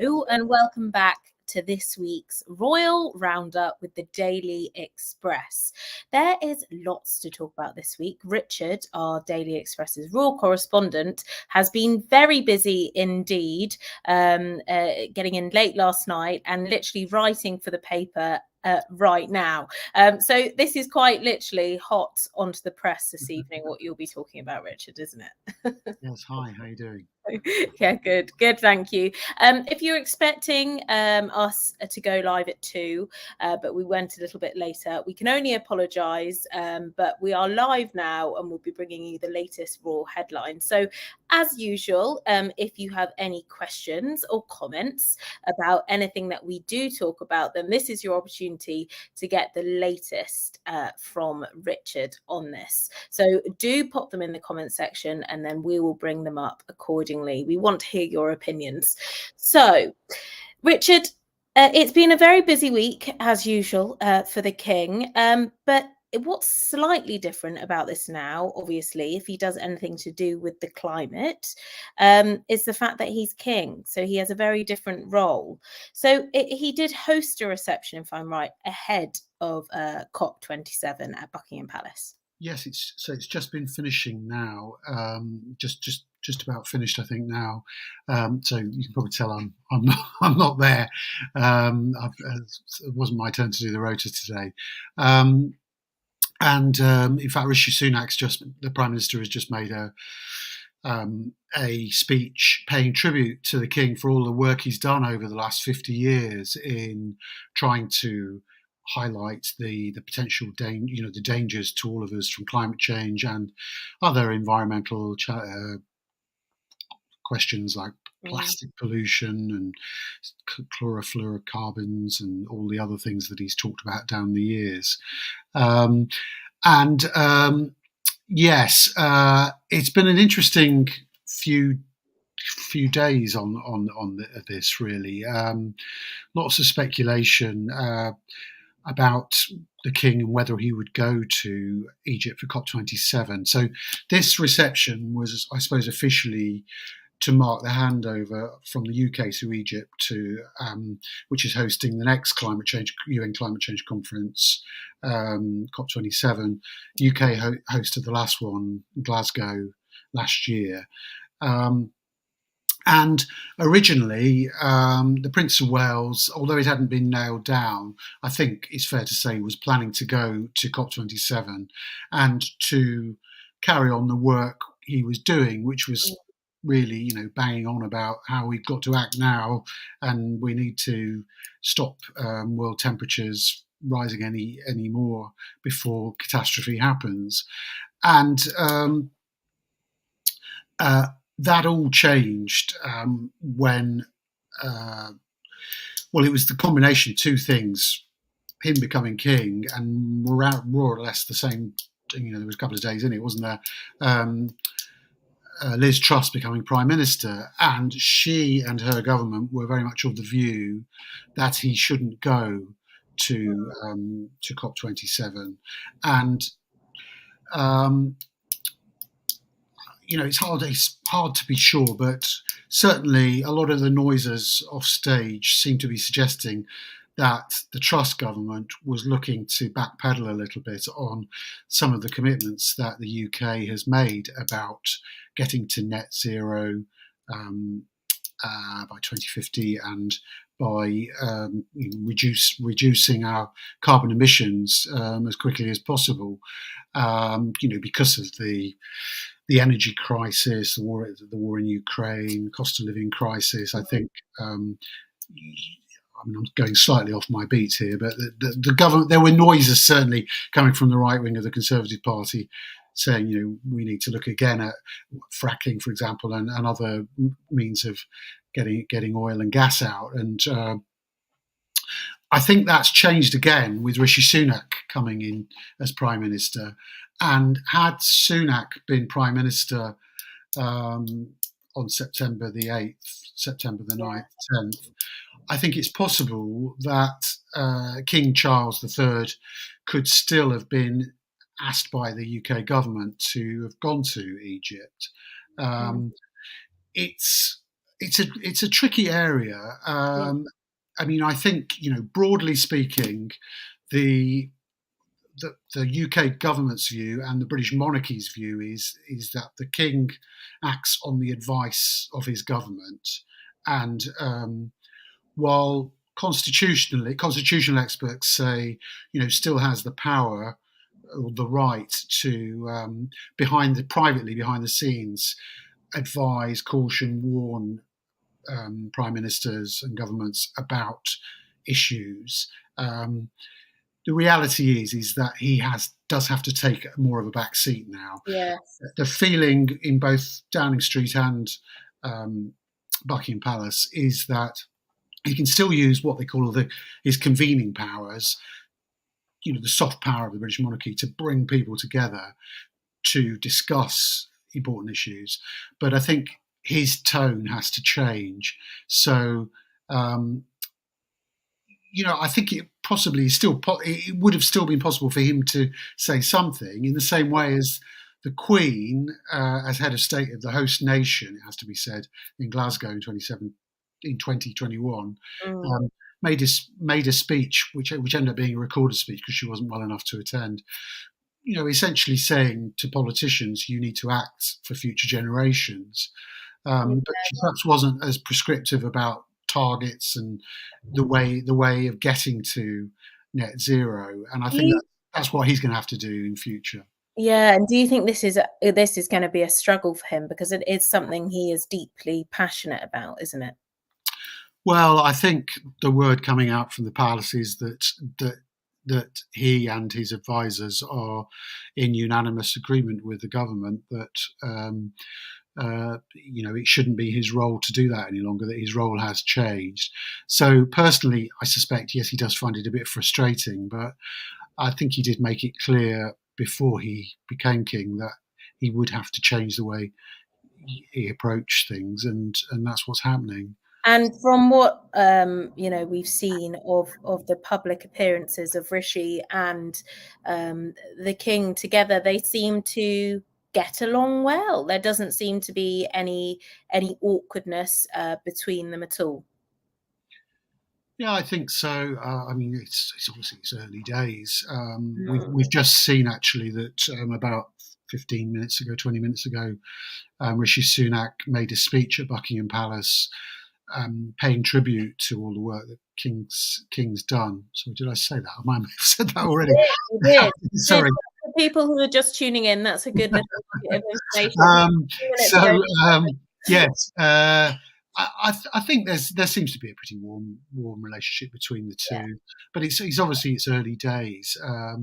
Hello and welcome back to this week's Royal Roundup with the Daily Express. There is lots to talk about this week. Richard, our Daily Express's royal correspondent, has been very busy indeed, getting in late last night and literally writing for the paper right now. So this is quite literally hot onto the press this evening, what you'll be talking about, Richard, isn't it? Yes, hi, how are you doing? Yeah, good, thank you. If you're expecting us to go live at 2, but we went a little bit later, we can only apologise, but we are live now and we'll be bringing you the latest royal headlines. So as usual, if you have any questions or comments about anything that we do talk about, then this is your opportunity to get the latest from Richard on this. So do pop them in the comment section and then we will bring them up accordingly. We want to hear your opinions. So, Richard, it's been a very busy week, as usual, for the King. But what's slightly different about this now, obviously, if he does anything to do with the climate, is the fact that he's king. So he has a very different role. So he did host a reception, if I'm right, ahead of COP27 at Buckingham Palace. Yes, it's just been finishing now, just about finished, I think now. So you can probably tell I'm not there. It wasn't my turn to do the rota today. In fact, Rishi Sunak's the Prime Minister has just made a speech paying tribute to the King for all the work he's done over the last 50 years in trying to highlight the potential the dangers to all of us from climate change and other environmental questions like plastic pollution and chlorofluorocarbons and all the other things that he's talked about down the years. Yes, it's been an interesting few days on this, really. Lots of speculation about the King and whether he would go to Egypt for COP27. So this reception was, I suppose, officially to mark the handover from the UK to Egypt, which is hosting the next UN climate change conference, COP27. UK hosted the last one, Glasgow, last year. And originally, the Prince of Wales, although it hadn't been nailed down, I think it's fair to say was planning to go to COP27 and to carry on the work he was doing, which was really, banging on about how we've got to act now and we need to stop world temperatures rising any more before catastrophe happens. And that all changed when, it was the combination of two things: him becoming king and more or less the same. There was a couple of days in it, wasn't there? Liz Truss becoming prime minister, and she and her government were very much of the view that he shouldn't go to COP27, and it's hard to be sure, but certainly a lot of the noises off stage seem to be suggesting that the Truss government was looking to backpedal a little bit on some of the commitments that the UK has made about getting to net zero by 2050 and by reducing our carbon emissions as quickly as possible, because of the energy crisis, the war in Ukraine, cost of living crisis. I think, I'm going slightly off my beat here, but the government, there were noises certainly coming from the right wing of the Conservative Party saying, we need to look again at fracking, for example, and other means of getting oil and gas out. And I think that's changed again with Rishi Sunak coming in as Prime Minister. And had Sunak been Prime Minister on September the 8th, September the 9th, 10th, I think it's possible that King Charles III could still have been asked by the UK government to have gone to Egypt. it's a tricky area. I mean, I think, broadly speaking, the UK government's view and the British monarchy's view is that the king acts on the advice of his government, and while constitutional experts say, still has the power or the right to privately behind the scenes advise, caution, warn prime ministers and governments about issues. The reality is that he does have to take more of a back seat now. Yes. The feeling in both Downing Street and Buckingham Palace is that he can still use what they call his convening powers, the soft power of the British monarchy, to bring people together to discuss important issues. But I think his tone has to change. So, I think it would have still been possible for him to say something in the same way as the Queen, as head of state of the host nation, it has to be said, in Glasgow in 2021, made a speech which ended up being a recorded speech because she wasn't well enough to attend. Essentially saying to politicians, you need to act for future generations. But she perhaps wasn't as prescriptive about targets and the way of getting to net zero. And I think that's what he's going to have to do in future. Yeah, and do you think this is going to be a struggle for him, because it is something he is deeply passionate about, isn't it? Well, I think the word coming out from the palace is that he and his advisors are in unanimous agreement with the government that it shouldn't be his role to do that any longer, that his role has changed. So personally, I suspect, yes, he does find it a bit frustrating, but I think he did make it clear before he became king that he would have to change the way he approached things, and that's what's happening. And from what we've seen of the public appearances of Rishi and the king together, they seem to get along well. There doesn't seem to be any awkwardness between them at all. Yeah, I think so. I mean, it's obviously early days. We've just seen actually that about 20 minutes ago, Rishi Sunak made a speech at Buckingham Palace, paying tribute to all the work that King's done. So did I say that? I might have said that already. You did. Sorry. For people who are just tuning in, that's a good bit of information. Yes. I think there seems to be a pretty warm relationship between the two, but it's obviously it's early days. I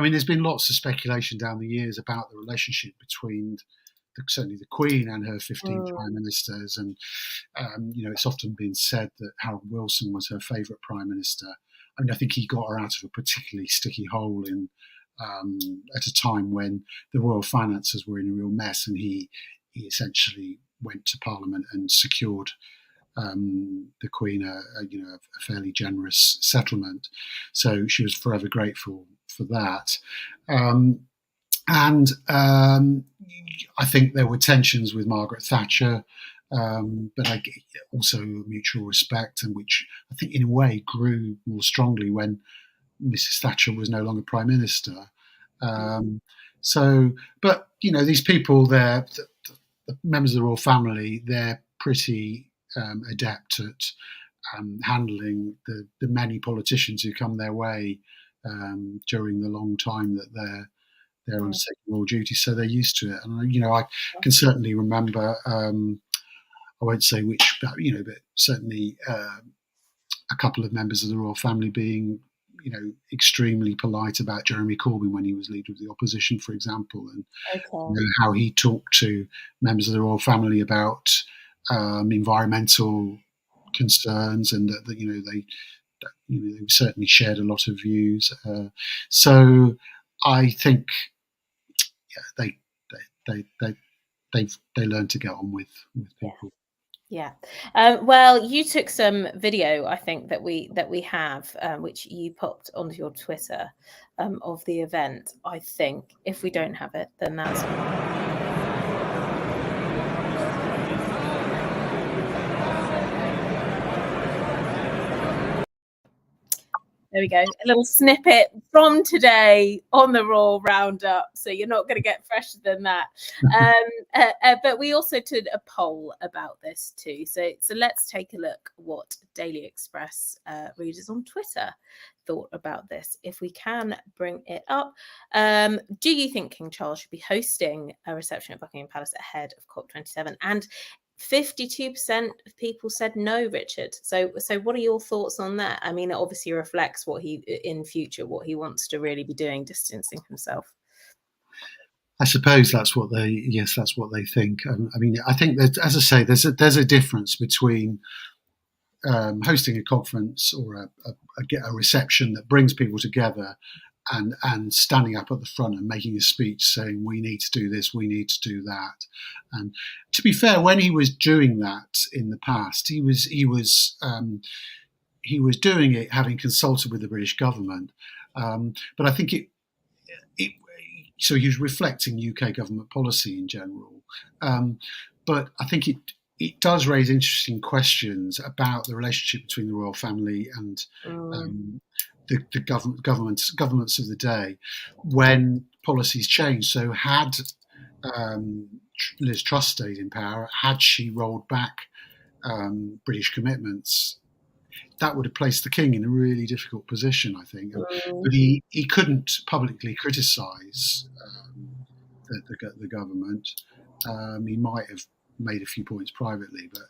mean, there's been lots of speculation down the years about the relationship between certainly the Queen and her 15 prime ministers, and it's often been said that Harold Wilson was her favourite prime minister. I mean, I think he got her out of a particularly sticky hole at a time when the royal finances were in a real mess, and he essentially went to Parliament and secured the Queen a fairly generous settlement. So she was forever grateful for that. And I think there were tensions with Margaret Thatcher, but also mutual respect, and which I think in a way grew more strongly when Mrs. Thatcher was no longer Prime Minister. But these people, the members of the royal family, they're pretty adept at handling the many politicians who come their way during the long time that they're on royal duty, so they're used to it. And I can certainly remember, I won't say which, but certainly a couple of members of the royal family being extremely polite about Jeremy Corbyn when he was leader of the opposition, for example, and how he talked to members of the royal family about environmental concerns, and that they certainly shared a lot of views. So I think they learn to get on with people. Yeah. Well, you took some video, I think, that we have, which you popped onto your Twitter, of the event. I think if we don't have it, then that's. There we go. A little snippet from today on the Royal Roundup. So you're not going to get fresher than that. But we also did a poll about this too. So let's take a look what Daily Express readers on Twitter thought about this. If we can bring it up. Do you think King Charles should be hosting a reception at Buckingham Palace ahead of COP27? And 52% of people said no, Richard. So what are your thoughts on that? I mean, it obviously reflects what he wants to really be doing, distancing himself. I suppose that's what they think. I mean, I think that, as I say, there's a difference between hosting a conference or a reception that brings people together and standing up at the front and making a speech saying we need to do this, we need to do that. And to be fair, when he was doing that in the past, he was doing it having consulted with the British government. But I think so he was reflecting UK government policy in general. But I think it does raise interesting questions about the relationship between the royal family and the governments of the day when policies change. So had Liz Truss stayed in power, had she rolled back British commitments, that would have placed the king in a really difficult position, I think. But he couldn't publicly criticise the government. He might have made a few points privately, but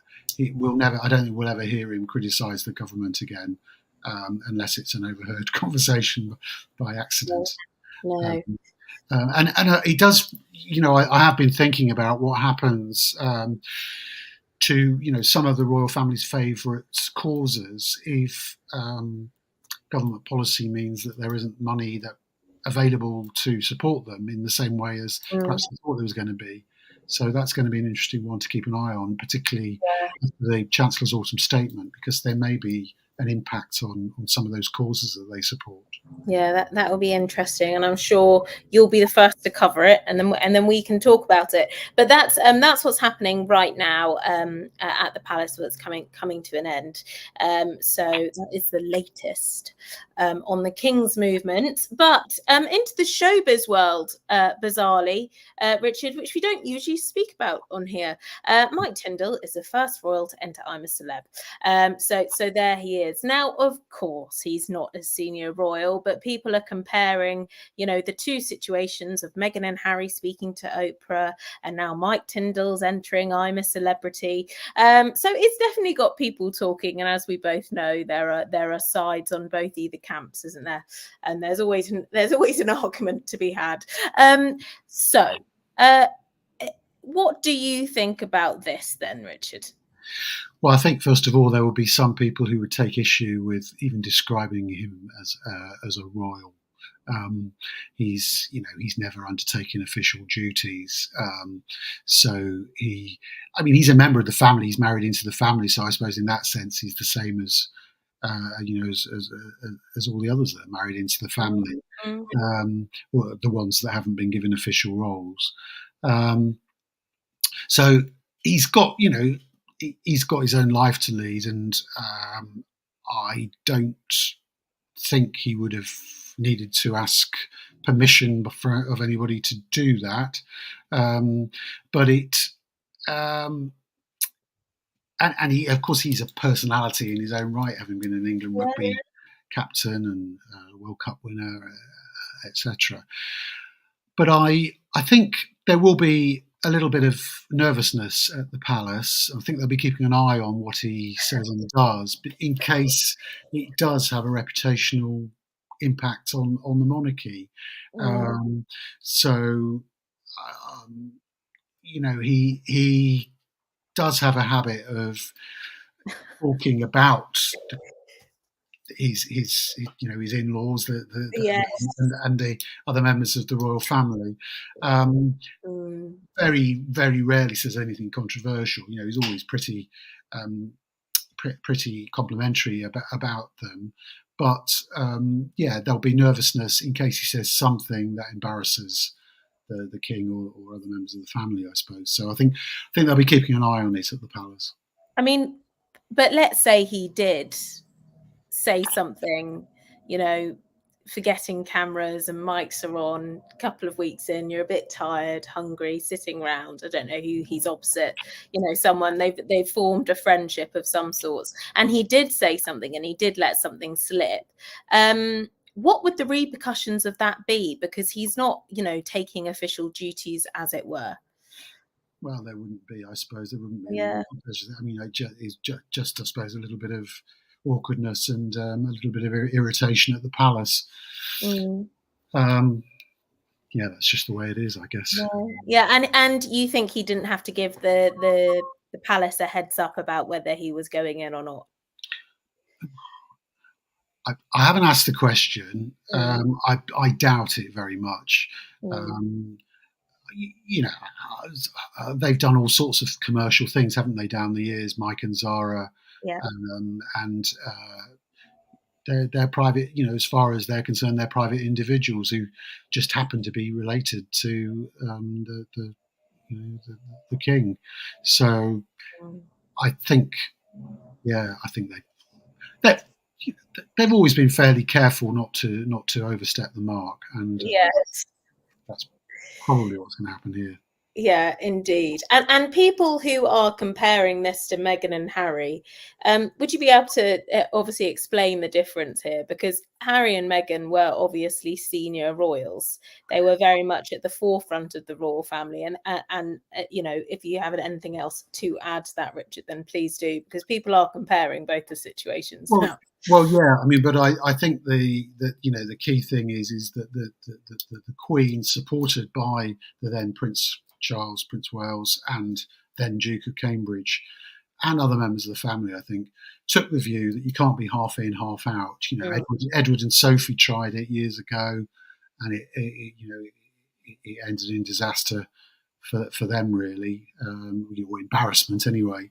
I don't think we'll ever hear him criticise the government again, unless it's an overheard conversation by accident. No. And he does, I have been thinking about what happens to, some of the royal family's favourite causes if government policy means that there isn't money available to support them in the same way as perhaps they thought there was going to be. So that's going to be an interesting one to keep an eye on, particularly after the Chancellor's autumn statement, because there may be an impact on some of those causes that they support. Yeah, that will be interesting, and I'm sure you'll be the first to cover it, and then we can talk about it. But that's what's happening right now at the palace. That's coming to an end. So that is the latest on the King's movement. But into the showbiz world, bizarrely, Richard, which we don't usually speak about on here. Mike Tyndall is the first royal to enter I'm a Celeb. So there he is. Now, of course, he's not a senior royal, but people are comparing, the two situations of Meghan and Harry speaking to Oprah, and now Mike Tyndall's entering I'm a Celebrity. So it's definitely got people talking, and as we both know, there are sides on both either camps, isn't there? And there's always an argument to be had. What do you think about this then, Richard? Well, I think first of all there will be some people who would take issue with even describing him as a royal. He's never undertaken official duties. So he's a member of the family. He's married into the family. So I suppose in that sense he's the same as as all the others that are married into the family, or the ones that haven't been given official roles. So he's got his own life to lead, and I don't think he would have needed to ask permission of anybody to do that. But and he, of course, he's a personality in his own right, having been an England rugby captain and World Cup winner, etc. But I think there will be a little bit of nervousness at the palace. I think they'll be keeping an eye on what he says and does, but in case it does have a reputational impact on the monarchy. He does have a habit of talking about his in-laws, and the other members of the royal family. Very, very rarely says anything controversial. He's always pretty complimentary about them. But there'll be nervousness in case he says something that embarrasses the king or other members of the family, I suppose. So I think they'll be keeping an eye on it at the palace. I mean, but let's say he did say something, you know, forgetting cameras and mics are on, a couple of weeks in, you're a bit tired, hungry, sitting around. I don't know who he's opposite, someone they've formed a friendship of some sorts. And he did say something, and he did let something slip. What would the repercussions of that be? Because he's not, taking official duties, as it were. Well, there wouldn't be, I suppose. There wouldn't be. Yeah. I mean, it's just, I suppose, a little bit of awkwardness and a little bit of irritation at the palace. Yeah, that's just the way it is, I guess. Yeah, and you think he didn't have to give the palace a heads up about whether he was going in or not? I haven't asked the question. I doubt it very much. They've done all sorts of commercial things, haven't they, down the years, Mike and Zara? Yeah. And they're private, as far as they're concerned, they're private individuals who just happen to be related to the king. So I think they've always been fairly careful not to overstep the mark, and yes, that's probably what's going to happen here. Yeah, indeed. And people who are comparing this to Meghan and Harry, would you be able to obviously explain the difference here? Because Harry and Meghan were obviously senior royals. They were very much at the forefront of the royal family. And if you have anything else to add to that, Richard, then please do, because people are comparing both the situations now. Well, yeah, I mean, but I think the key thing is that the Queen, supported by the then Prince Charles, Prince Wales, and then Duke of Cambridge, and other members of the family, I think, took the view that you can't be half in, half out. Edward and Sophie tried it years ago, and it ended in disaster for them, really, or embarrassment anyway,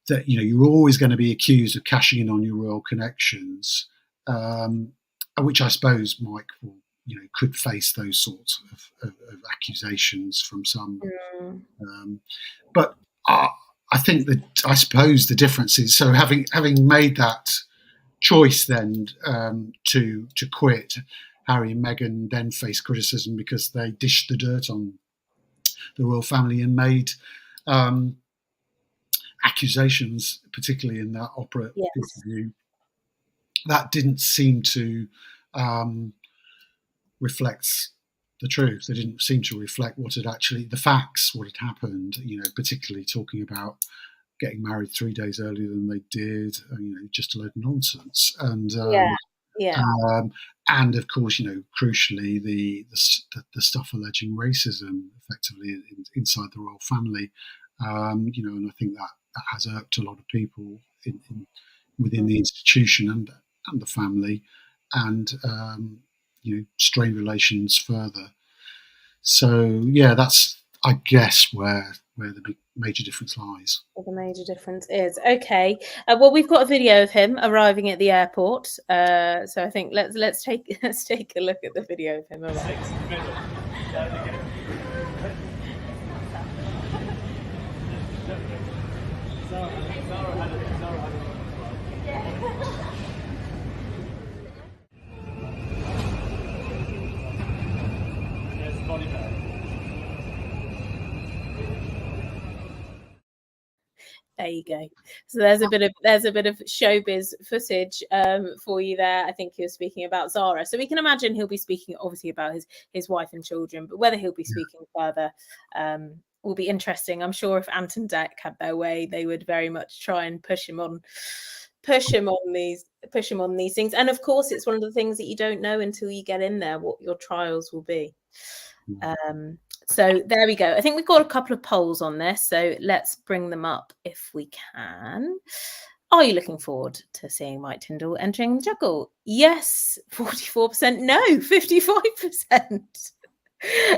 that you're always going to be accused of cashing in on your royal connections, which I suppose Mike will, could face those sorts of accusations from some. But I think that, I suppose, the difference is, so having made that choice then to quit, Harry and Meghan then face criticism because they dished the dirt on the royal family and made accusations, particularly in that opera interview, that didn't seem to reflect the truth. They didn't seem to reflect what had actually, the facts, what had happened, particularly talking about getting married 3 days earlier than they did, just a load of nonsense. And and of course, crucially, the stuff alleging racism effectively inside the royal family, and I think that has irked a lot of people within the institution and the family, and strained relations further. So that's, I guess, where the big major difference lies. Well, the major difference is okay. Well, we've got a video of him arriving at the airport, so I think let's take a look at the video of him arriving. There you go. So there's a bit of showbiz footage for you there. I think he was speaking about Zara. So we can imagine he'll be speaking obviously about his wife and children, but whether he'll be speaking further will be interesting. I'm sure if Ant and Dec had their way, they would very much try and push him on these things. And of course, it's one of the things that you don't know until you get in there, what your trials will be. So there we go. I think we've got a couple of polls on this, so let's bring them up if we can. Are you looking forward to seeing Mike Tindall entering the juggle? Yes, 44%. No, 55%.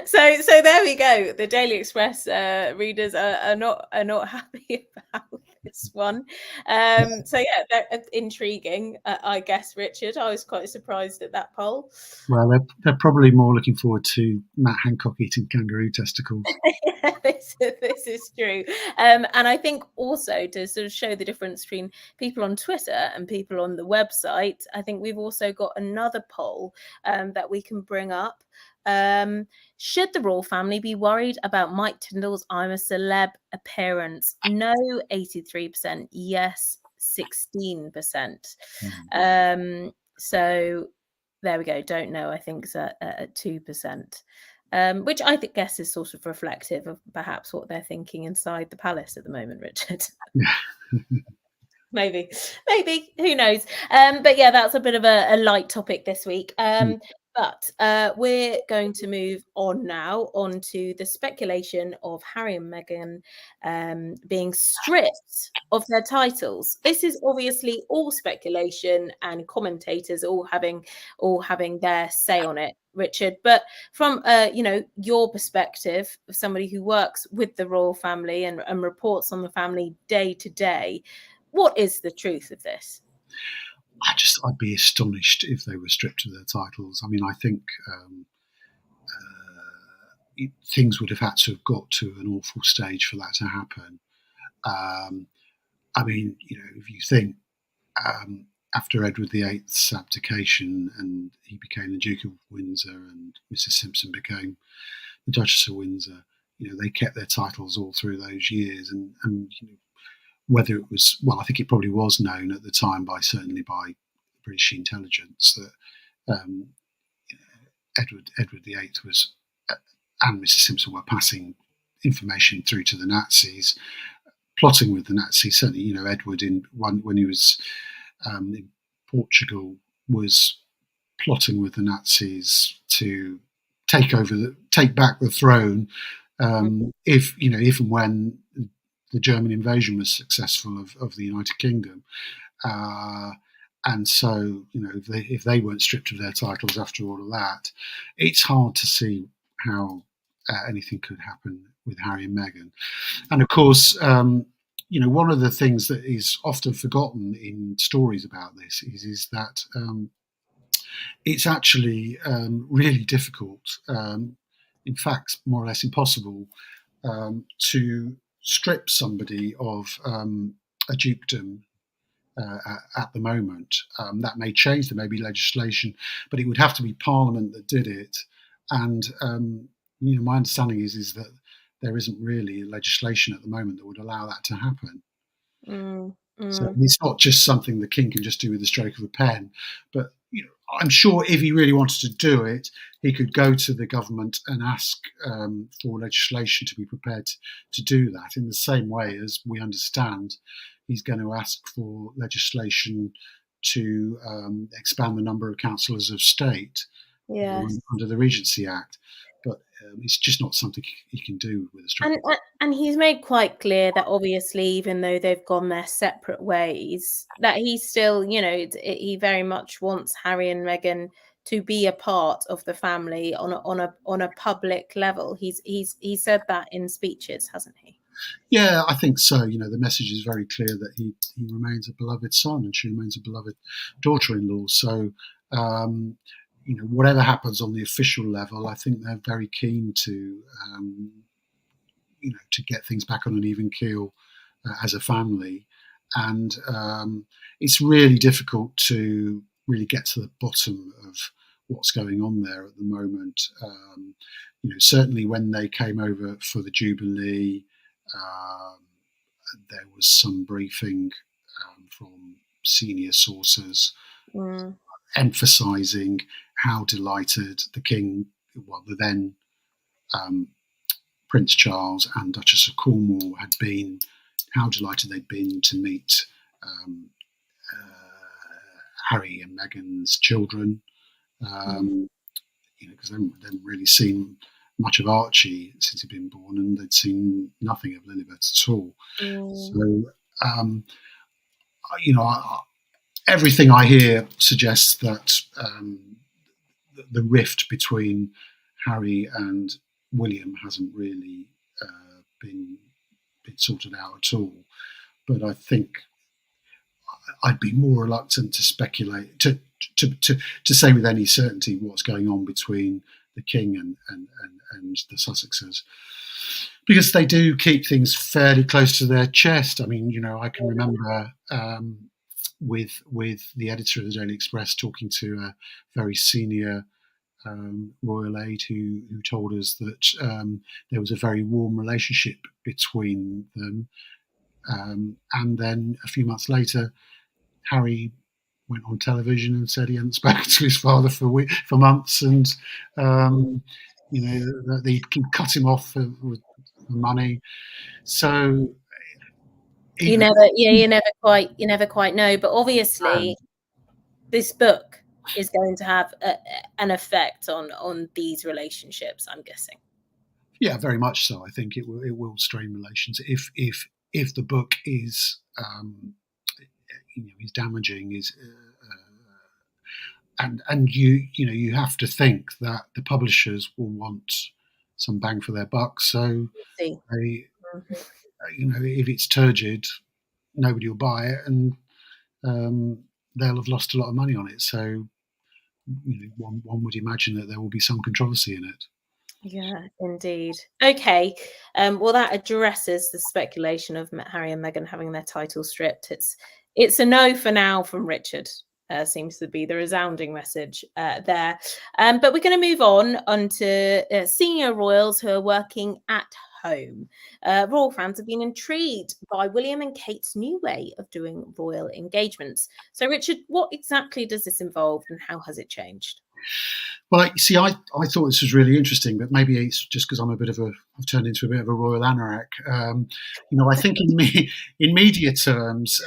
So there we go. The Daily Express readers are not happy about this one. So yeah, intriguing. I guess, Richard. I was quite surprised at that poll. Well, they're probably more looking forward to Matt Hancock eating kangaroo testicles. This is true. And I think also to sort of show the difference between people on Twitter and people on the website, I think we've also got another poll that we can bring up. Should the royal family be worried about Mike Tyndall's I'm a Celeb appearance? No, 83%. Yes, 16%. So there we go. Don't know, I think, is at 2%. Which I guess is sort of reflective of perhaps what they're thinking inside the palace at the moment, Richard. Yeah. maybe, who knows? But yeah, that's a bit of a light topic this week. But we're going to move on now onto the speculation of Harry and Meghan being stripped of their titles. This is obviously all speculation and commentators all having their say on it, Richard. But from your perspective of somebody who works with the royal family and reports on the family day to day, what is the truth of this? I'd be astonished if they were stripped of their titles. I mean, I think things would have had to have got to an awful stage for that to happen. I mean, if you think after Edward VIII's abdication and he became the Duke of Windsor and Mrs. Simpson became the Duchess of Windsor, they kept their titles all through those years. And whether it was, well, I think it probably was known at the time certainly by British intelligence that Edward VIII was and Mrs. Simpson were passing information through to the Nazis, plotting with the Nazis. Certainly, Edward when he was in Portugal was plotting with the Nazis to take back the throne. If and when the German invasion was successful of the United Kingdom. And so, if they weren't stripped of their titles after all of that, it's hard to see how anything could happen with Harry and Meghan. And of course, one of the things that is often forgotten in stories about this is that it's actually really difficult, in fact, more or less impossible, to strip somebody of a dukedom at the moment. That may change. There may be legislation, but it would have to be Parliament that did it. And my understanding is that there isn't really legislation at the moment that would allow that to happen. So it's not just something the king can just do with the stroke of a pen. But I'm sure if he really wanted to do it, he could go to the government and ask for legislation to be prepared to do that. In the same way as we understand, he's going to ask for legislation to expand the number of councillors of state under the Regency Act. But it's just not something he can do with a stroke. And he's made quite clear that obviously, even though they've gone their separate ways, that he still, he very much wants Harry and Meghan to be a part of the family on a public level. He said that in speeches, hasn't he? Yeah, I think so. The message is very clear that he remains a beloved son and she remains a beloved daughter-in-law. So, whatever happens on the official level, I think they're very keen to, to get things back on an even keel as a family. And it's really difficult to really get to the bottom of what's going on there at the moment. Certainly when they came over for the Jubilee, there was some briefing from senior sources emphasising how delighted the then Prince Charles and Duchess of Cornwall had been, how delighted they'd been to meet Harry and Meghan's children, because they hadn't really seen much of Archie since he'd been born, and they'd seen nothing of Lilibet at all. So, everything I hear suggests that the rift between Harry and William hasn't really been sorted out at all. But I think I'd be more reluctant to speculate to say with any certainty what's going on between the king and the Sussexes, because they do keep things fairly close to their chest. I mean, I can remember with the editor of the Daily Express talking to a very senior royal aide who told us that there was a very warm relationship between them, and then a few months later, Harry went on television and said he hadn't spoken to his father for months, and that they'd cut him off for money. So you never quite know. But obviously, this book is going to have an effect on these relationships, I'm guessing. Yeah, very much so. I think it will strain relations if the book is is damaging, and you have to think that the publishers will want some bang for their buck. So they, if it's turgid, nobody will buy it, and they'll have lost a lot of money on it. So one would imagine that there will be some controversy in it. Yeah, indeed. Okay. Well, that addresses the speculation of Harry and Meghan having their title stripped. It's a no for now from Richard. Seems to be the resounding message there. But we're going to move on to senior royals who are working at home. Royal fans have been intrigued by William and Kate's new way of doing royal engagements. So, Richard, what exactly does this involve and how has it changed? Well, see, I thought this was really interesting, but maybe it's just because I've turned into a bit of a royal anorak. I think in media terms,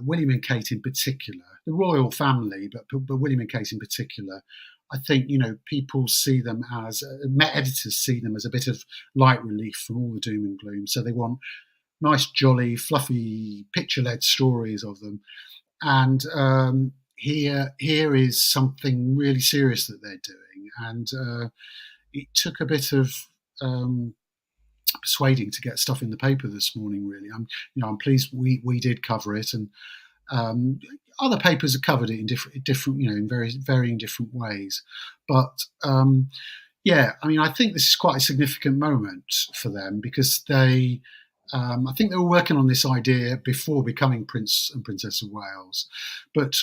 William and Kate in particular, the royal family, but William and Kate in particular, I think people see them as editors see them as a bit of light relief from all the doom and gloom. So they want nice, jolly, fluffy, picture-led stories of them, and here is something really serious that they're doing, and it took a bit of persuading to get stuff in the paper this morning. Really, I'm pleased we did cover it, and other papers have covered it in different in very varying different ways. But I think this is quite a significant moment for them because they. I think they were working on this idea before becoming Prince and Princess of Wales, but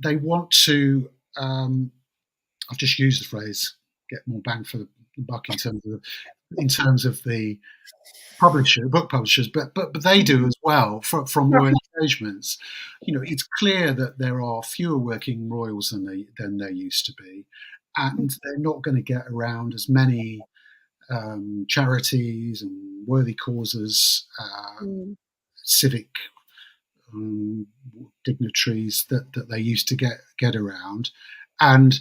they want to. I've just used the phrase "get more bang for the buck" in terms of the book publishers, but they do as well from royal engagements. It's clear that there are fewer working royals than there used to be, and they're not going to get around as many charities and worthy causes, civic dignitaries that they used to get around, and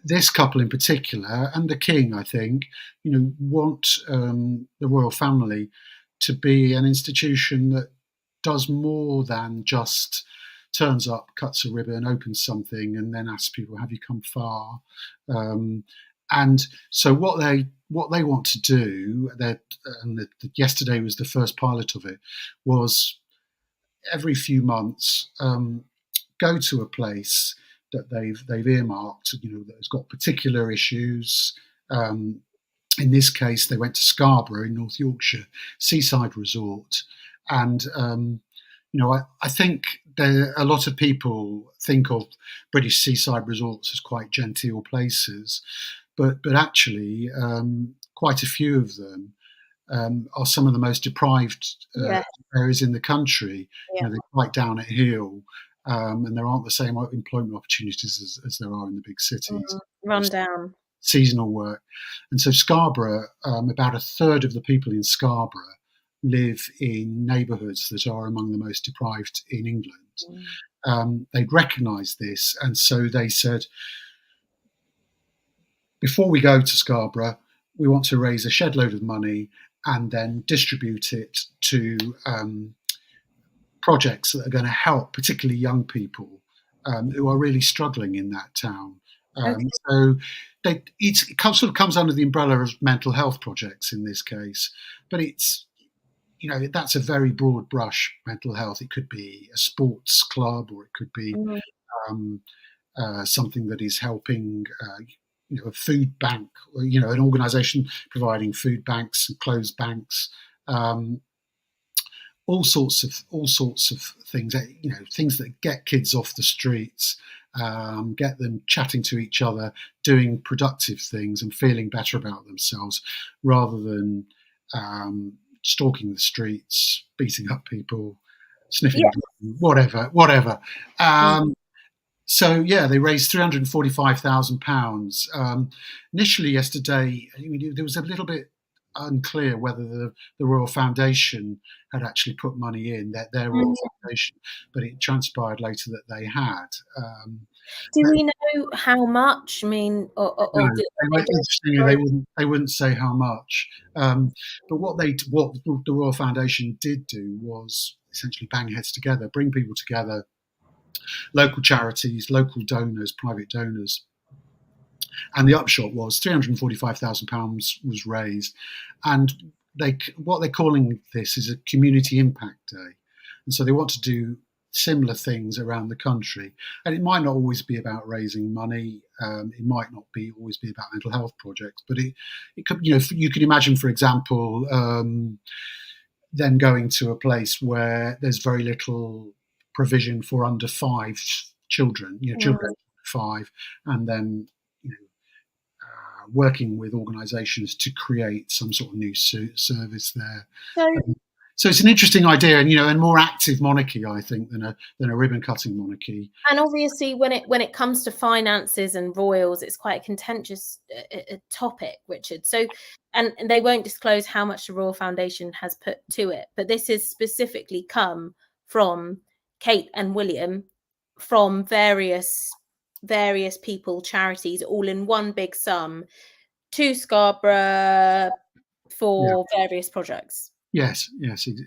this couple in particular, and the king, I think, want the royal family to be an institution that does more than just turns up, cuts a ribbon, opens something, and then asks people, "Have you come far?" And so what they want to do, yesterday was the first pilot of it, was every few months go to a place that they've earmarked, that has got particular issues. In this case, they went to Scarborough in North Yorkshire, seaside resort, and I think a lot of people think of British seaside resorts as quite genteel places, but actually, quite a few of them are some of the most deprived areas in the country. Yeah. They're quite down at heel. And there aren't the same employment opportunities as there are in the big cities. Run down. Seasonal work. And so Scarborough, about a third of the people in Scarborough live in neighbourhoods that are among the most deprived in England. They'd recognised this, and so they said, before we go to Scarborough, we want to raise a shed load of money and then distribute it to projects that are going to help particularly young people who are really struggling in that town. Okay. So it sort of comes under the umbrella of mental health projects in this case, but it's, that's a very broad brush mental health. It could be a sports club, or it could be Mm. um, something that is helping, a food bank, or, an organisation providing food banks and clothes banks, um, all sorts of things, things that get kids off the streets, get them chatting to each other, doing productive things, and feeling better about themselves, rather than stalking the streets, beating up people, sniffing Yeah. glue, whatever. So yeah, they raised £345,000. Initially, yesterday, there was a little bit unclear whether the Royal Foundation had actually put money in, their Royal Mm. Foundation, but it transpired later that they had. Do But we know how much? I mean, no, or do they do interestingly, it? they wouldn't say how much. But what the Royal Foundation did do was essentially bang heads together, bring people together, local charities, local donors, private donors. And the upshot was £345,000 was raised, and what they're calling this is a community impact day, and so they want to do similar things around the country. And it might not always be about raising money. It might not be always be about mental health projects, but it could, you could imagine, for example, then going to a place where there's very little provision for under five children, children Mm. 5, and then working with organisations to create some sort of new service there. So, So it's an interesting idea, and more active monarchy, I think, than a ribbon cutting monarchy. and obviously, when it comes to finances and royals, it's quite a contentious topic, Richard. So, and they won't disclose how much the Royal Foundation has put to it, but this has specifically come from Kate and William, from various people, charities, all in one big sum to Scarborough Yeah. for various projects. Yes,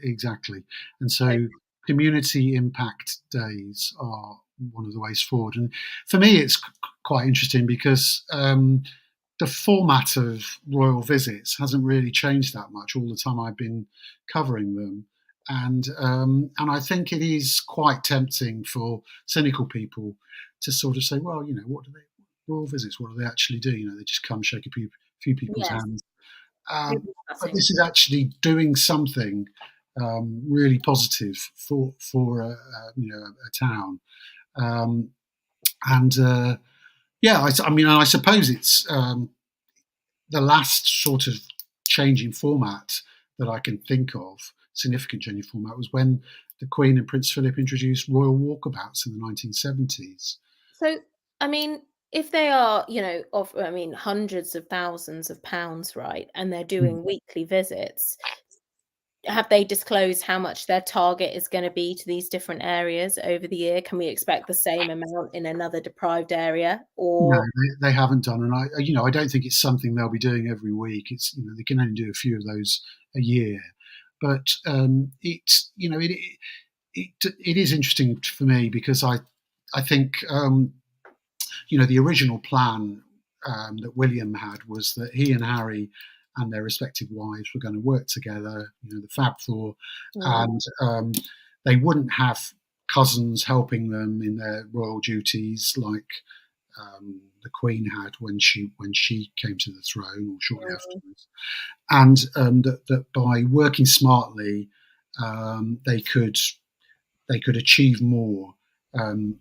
exactly. And Okay. so community impact days are one of the ways forward. And for me, it's quite interesting because the format of royal visits hasn't really changed that much all the time I've been covering them. And I think it is quite tempting for cynical people to sort of say, well, what do they royal visits? What do they actually do? They just come shake a few people's Yes, hands. ribbon But cutting. this is actually doing something really positive for a town. Um, and yeah, I suppose it's the last sort of change in format that I can think of, significant change in format, was when the Queen and Prince Philip introduced royal walkabouts in the 1970s. So, I mean, if they are, hundreds of thousands of pounds, right, and they're Mm. doing weekly visits, have they disclosed how much their target is going to be to these different areas over the year? Can we expect the same amount in another deprived area, No, or they haven't done, and I don't think it's something they'll be doing every week. It's they can only do a few of those a year, but it's it is interesting for me because I think the original plan that William had was that he and Harry and their respective wives were going to work together, the Fab Four, mm, and they wouldn't have cousins helping them in their royal duties like the Queen had when she came to the throne, or shortly mm, afterwards, and that by working smartly, they could achieve more um,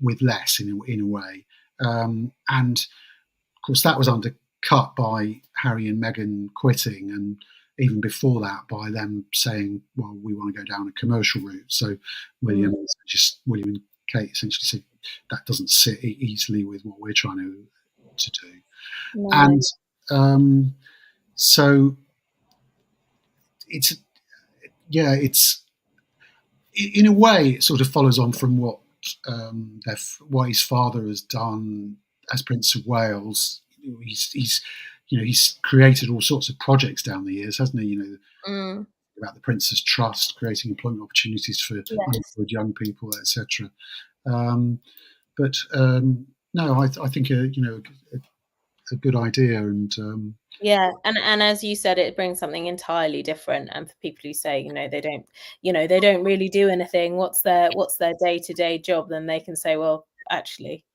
with less in a way. And of course, that was undercut by Harry and Meghan quitting, and even before that, by them saying, "Well, we want to go down a commercial route." So mm, William and Kate essentially said that doesn't sit easily with what we're trying to do, no. and so it's it's in a way, it sort of follows on from what his father has done as Prince of Wales. He's created all sorts of projects down the years, hasn't he? Mm, About the Prince's Trust, creating employment opportunities for yes. unemployed young people, etc. Um, But no, I think a good idea, and yeah, and as you said, it brings something entirely different. And for people who say, they don't really do anything, what's their day-to-day job, then they can say, well, actually,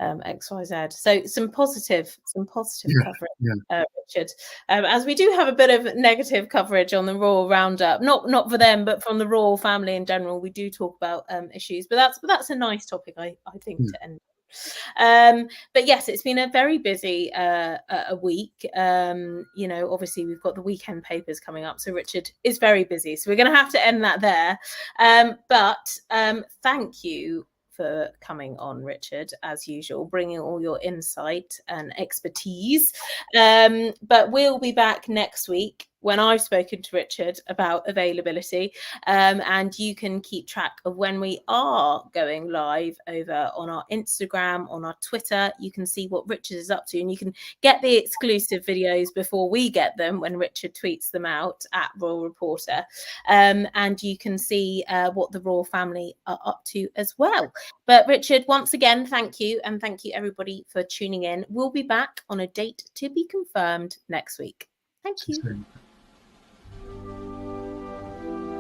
XYZ. So some positive yeah, coverage, yeah, Richard. As we do have a bit of negative coverage on the royal roundup, not for them, but from the royal family in general. We do talk about issues, but that's a nice topic, I think, yeah. to end. But yes, it's been a very busy a week. Obviously we've got the weekend papers coming up, so Richard is very busy. So we're going to have to end that there. But thank you for coming on, Richard, as usual, bringing all your insight and expertise. But we'll be back next week when I've spoken to Richard about availability, and you can keep track of when we are going live over on our Instagram, on our Twitter. You can see what Richard is up to, and you can get the exclusive videos before we get them when Richard tweets them out at Royal Reporter, and you can see what the royal family are up to as well. But Richard, once again, thank you, and thank you everybody for tuning in. We'll be back on a date to be confirmed next week. Thank you.